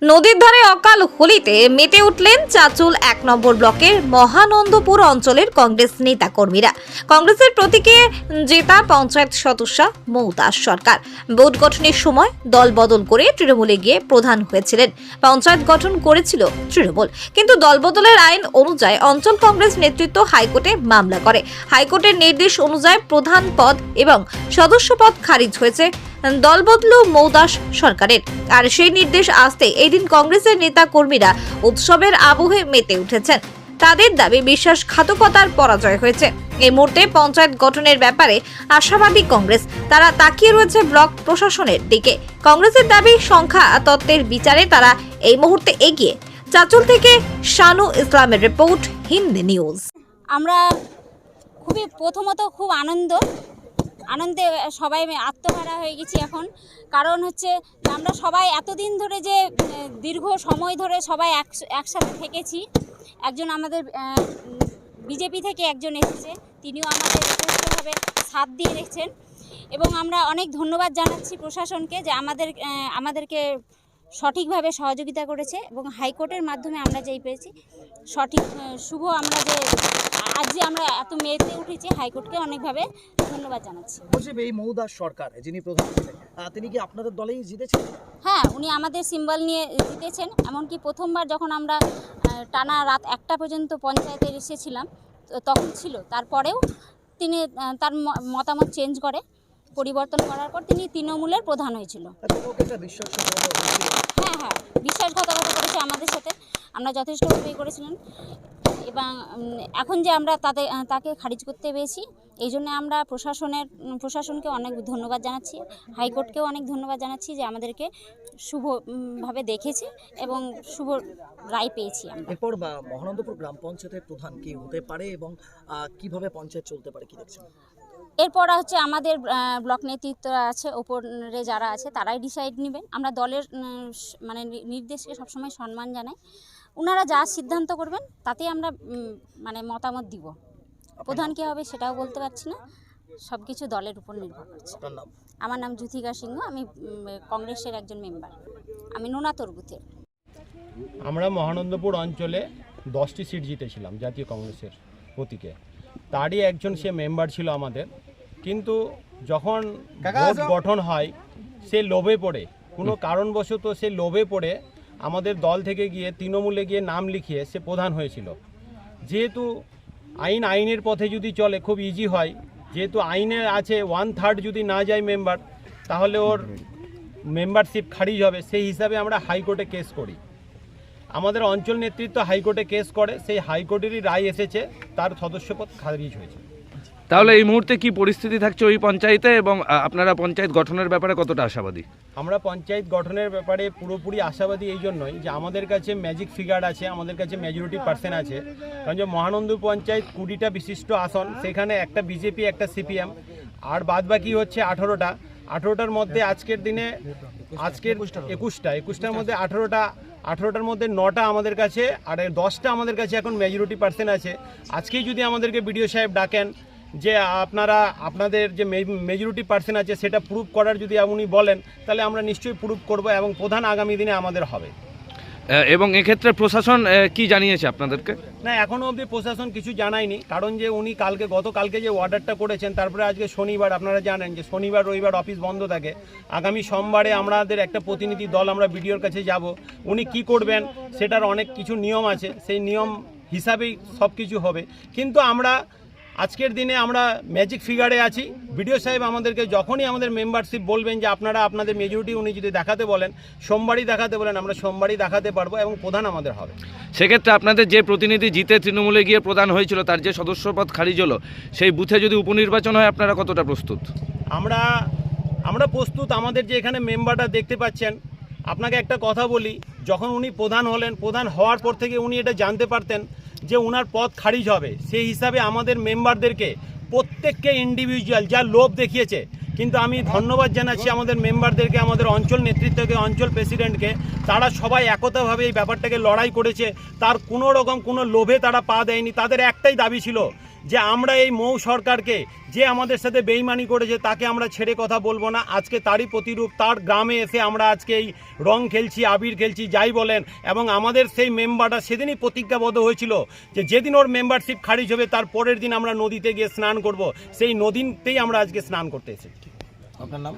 নদীর ধারে অকাল হোলিতে মেতে উঠলেন চাচুল ১ নম্বর ব্লকের মহানন্দপুর অঞ্চলের কংগ্রেস নেতা কর্মীরা। কংগ্রেসের প্রতীকে জেতা পঞ্চায়েত সদস্য মৌদাস সরকার বোর্ড গঠনের সময় দল বদল করে তৃণমূলে গিয়ে প্রধান হয়েছিলেন। পঞ্চায়েত গঠন করেছিল তৃণমূল, কিন্তু দলবদলের আইন অনুযায়ী অঞ্চল কংগ্রেস নেতৃত্ব হাইকোর্টে মামলা করে। হাইকোর্টের নির্দেশ অনুযায়ী প্রধান পদ এবং সদস্য পদ খারিজ হয়েছে দলবদলু মৌদাস সরকারের। আর সেই নির্দেশ আসতে এই দিন কংগ্রেসের নেতা কর্মীরা উৎসবের আবহে মেতে উঠেছেন। তাদের দাবি বিশ্বাসঘাতকতার পরাজয় হয়েছে। এই মুহূর্তে পঞ্চায়েত গঠনের ব্যাপারে আশাবাদী কংগ্রেস। তারা তাকিয়ে রয়েছে ব্লক প্রশাসনের দিকে। কংগ্রেসের দাবি সংখ্যা তত্ত্বের বিচারে তারা এই মুহূর্তে এগিয়ে। চাচুল থেকে শানু ইসলামের রিপোর্ট, হিন্দি নিউজ। আমরা প্রথমত খুব আনন্দে সবাই আত্মহারা হয়ে গেছি এখন। কারণ হচ্ছে আমরা সবাই এতদিন ধরে যে দীর্ঘ সময় ধরে সবাই একসাথে থেকেছি। একজন আমাদের বিজেপি থেকে একজন এসেছে, তিনিও আমাদের যথেষ্টভাবে সাথ দিয়ে রেখেছেন এবং আমরা অনেক ধন্যবাদ জানাচ্ছি প্রশাসনকে যে আমাদেরকে সঠিকভাবে সহযোগিতা করেছে এবং হাইকোর্টের মাধ্যমে আমরা যেই পেয়েছি সঠিক শুভ, আমরা যে আজ যে আমরা এত মেতে উঠেছি, হাইকোর্টকে অনেকভাবে ধন্যবাদ জানাচ্ছি। এই মৌদাস সরকার যিনি প্রধান ছিলেন, তিনি কি আপনাদের দলেই জিতেছেন? হ্যাঁ, উনি আমাদের সিম্বল নিয়ে জিতেছেন। এমনকি প্রথমবার যখন আমরা টানা রাত 1টা পর্যন্ত পঞ্চায়েতে এসেছিলাম তখন ছিল, তারপরেও তিনি তার মতামত চেঞ্জ করে পরিবর্তন করার পর তিনি তৃণমূলের প্রধান হয়েছিল। হ্যাঁ, বিশ্বাসঘাতকতা করেছে আমাদের সাথে, আমরা যথেষ্টভাবে করেছিলেন এবং এখন যে আমরা তাকে খারিজ করতে পেরেছি, এই জন্য আমরা প্রশাসনকে অনেক ধন্যবাদ জানাচ্ছি, হাইকোর্টকেও অনেক ধন্যবাদ জানাচ্ছি যে আমাদেরকে শুভভাবে দেখেছে এবং শুভ রায় পেয়েছি আমরা। এরপর মহানন্দপুর গ্রাম পঞ্চায়েতের প্রধান কি হতে পারে এবং কিভাবে পঞ্চায়েত চলতে পারে, কি দেখছেন? এরপর হচ্ছে আমাদের ব্লক নেতৃত্ব আছে, ওপরে যারা আছে তারাই ডিসাইড নেবেন। আমরা দলের নির্দেশকে সবসময় সম্মান জানাই। ওনারা যা সিদ্ধান্ত করবেন তাতেই আমরা মতামত দিব। প্রধান কী হবে সেটাও বলতে পারছি না, সব কিছু দলের উপর নির্ভর করছে। আমার নাম জ্যোতিকা সিংহ, আমি কংগ্রেসের একজন মেম্বার, আমি নুনাতর বুথের। আমরা মহানন্দপুর অঞ্চলে 10টি সিট জিতেছিলাম জাতীয় কংগ্রেসের প্রতীকে। তারই একজন সে মেম্বার ছিল আমাদের, কিন্তু যখন ভোট গঠন হয় সে লোভে পড়ে, কোনো কারণবশত সে লোভে পড়ে আমাদের দল থেকে গিয়ে তৃণমূলে গিয়ে নাম লিখিয়ে সে প্রধান হয়েছিল। যেহেতু আইনের পথে যদি চলে খুব ইজি হয়, যেহেতু আইনে আছে 1/3 যদি না যায় মেম্বার, তাহলে ওর মেম্বারশিপ খারিজ হবে। সেই হিসাবে আমরা হাইকোর্টে কেস করি। আমাদের অঞ্চল নেতৃত্ব হাইকোর্টে কেস করে, সেই হাইকোর্টেরই রায় এসেছে, তার সদস্যপদ খারিজ হয়েছে। তাহলে এই মুহূর্তে কি পরিস্থিতি থাকছে ওই পঞ্চায়েতে এবং আপনারা পঞ্চায়েত গঠনের ব্যাপারে কতটা আশাবাদী? আমরা পঞ্চায়েত গঠনের ব্যাপারে পুরোপুরি আশাবাদী এই জন্যই যে আমাদের কাছে ম্যাজিক ফিগার আছে, আমাদের কাছে মেজরিটি পার্সেন্ট আছে। কারণ যে মহানন্দপুর পঞ্চায়েত 20টা বিশিষ্ট আসন, সেখানে একটা বিজেপি, একটা সিপিএম, আর বাদবাকি হচ্ছে 18টার মধ্যে আজকের 21টার মধ্যে 18টার মধ্যে 9টা আমাদের কাছে, আর 10টা আমাদের কাছে এখন মেজরিটি পার্সেন্ট আছে। আজকেই যদি আমাদেরকে বিডিও সাহেব ডাকেন যে আপনাদের যে মেজরিটি পার্সেন্ট আছে সেটা প্রুভ করার যদি উনি বলেন, তাহলে আমরা নিশ্চয়ই প্রুভ করব এবং প্রধান আগামী দিনে আমাদের হবে। এবং এক্ষেত্রে প্রশাসন কি জানিয়েছে আপনাদেরকে? না, এখনও অবধি প্রশাসন কিছু জানায়নি, কারণ যে উনি গতকালকে যে অর্ডারটা করেছেন, তারপরে আজকে শনিবার, আপনারা জানেন যে শনিবার রবিবার অফিস বন্ধ থাকে। আগামী সোমবারে আমাদের একটা প্রতিনিধি দল আমরা বিডিওর কাছে যাব। উনি কি করবেন সেটার অনেক কিছু নিয়ম আছে, সেই নিয়ম হিসাবেই সব কিছু হবে। কিন্তু আজকের দিনে আমরা ম্যাজিক ফিগারে আছি। বিডিও সাহেব আমাদেরকে যখনই আমাদের মেম্বারশিপ বলবেন যে আপনারা আপনাদের মেজরিটি উনি যদি দেখাতে বলেন, সোমবারই দেখাতে বলেন, আমরা সোমবারই দেখাতে পারবো এবং প্রধান আমাদের হবে। সেক্ষেত্রে আপনাদের যে প্রতিনিধি জিতে তৃণমূলে গিয়ে প্রধান হয়েছিল, তার যে সদস্যপদ খারিজ হলো, সেই বুথে যদি উপনির্বাচন হয় আপনারা কতটা প্রস্তুত? আমরা প্রস্তুত। আমাদের যে এখানে মেম্বারটা দেখতে পাচ্ছেন, আপনাকে একটা কথা বলি, যখন উনি প্রধান হলেন, প্রধান হওয়ার পর থেকে উনি এটা জানতে পারতেন যে ওনার পদ খারিজ হবে। সেই হিসাবে আমাদের মেম্বারদেরকে প্রত্যেককে ইন্ডিভিজুয়াল যা লোভ দেখিয়েছে, কিন্তু আমি ধন্যবাদ জানাচ্ছি আমাদের মেম্বারদেরকে, আমাদের অঞ্চল নেতৃত্বকে, অঞ্চল প্রেসিডেন্টকে। তারা সবাই একতাভাবে এই ব্যাপারটাকে লড়াই করেছে, তার কোনো রকম কোনো লোভে তারা পা দেয়নি। তাদের একটাই দাবি ছিল যে আমরা এই মৌ সরকারকে, যে আমাদের সাথে বেইমানি করেছে, তাকে আমরা ছেড়ে কথা বলবো না। আজকে তারই প্রতিরূপ, তার গ্রামে এসে আমরা আজকে এই রং খেলছি, আবির খেলছি, যাই বলেন। এবং আমাদের সেই মেম্বারটা সেদিনই প্রতিজ্ঞাবদ্ধ হয়েছিল যে যেদিন ওর মেম্বারশিপ খারিজ হবে তার পরের দিন আমরা নদীতে গিয়ে স্নান করব। সেই নদীতেই আমরা আজকে স্নান করতে এসেছি। আপনার নাম?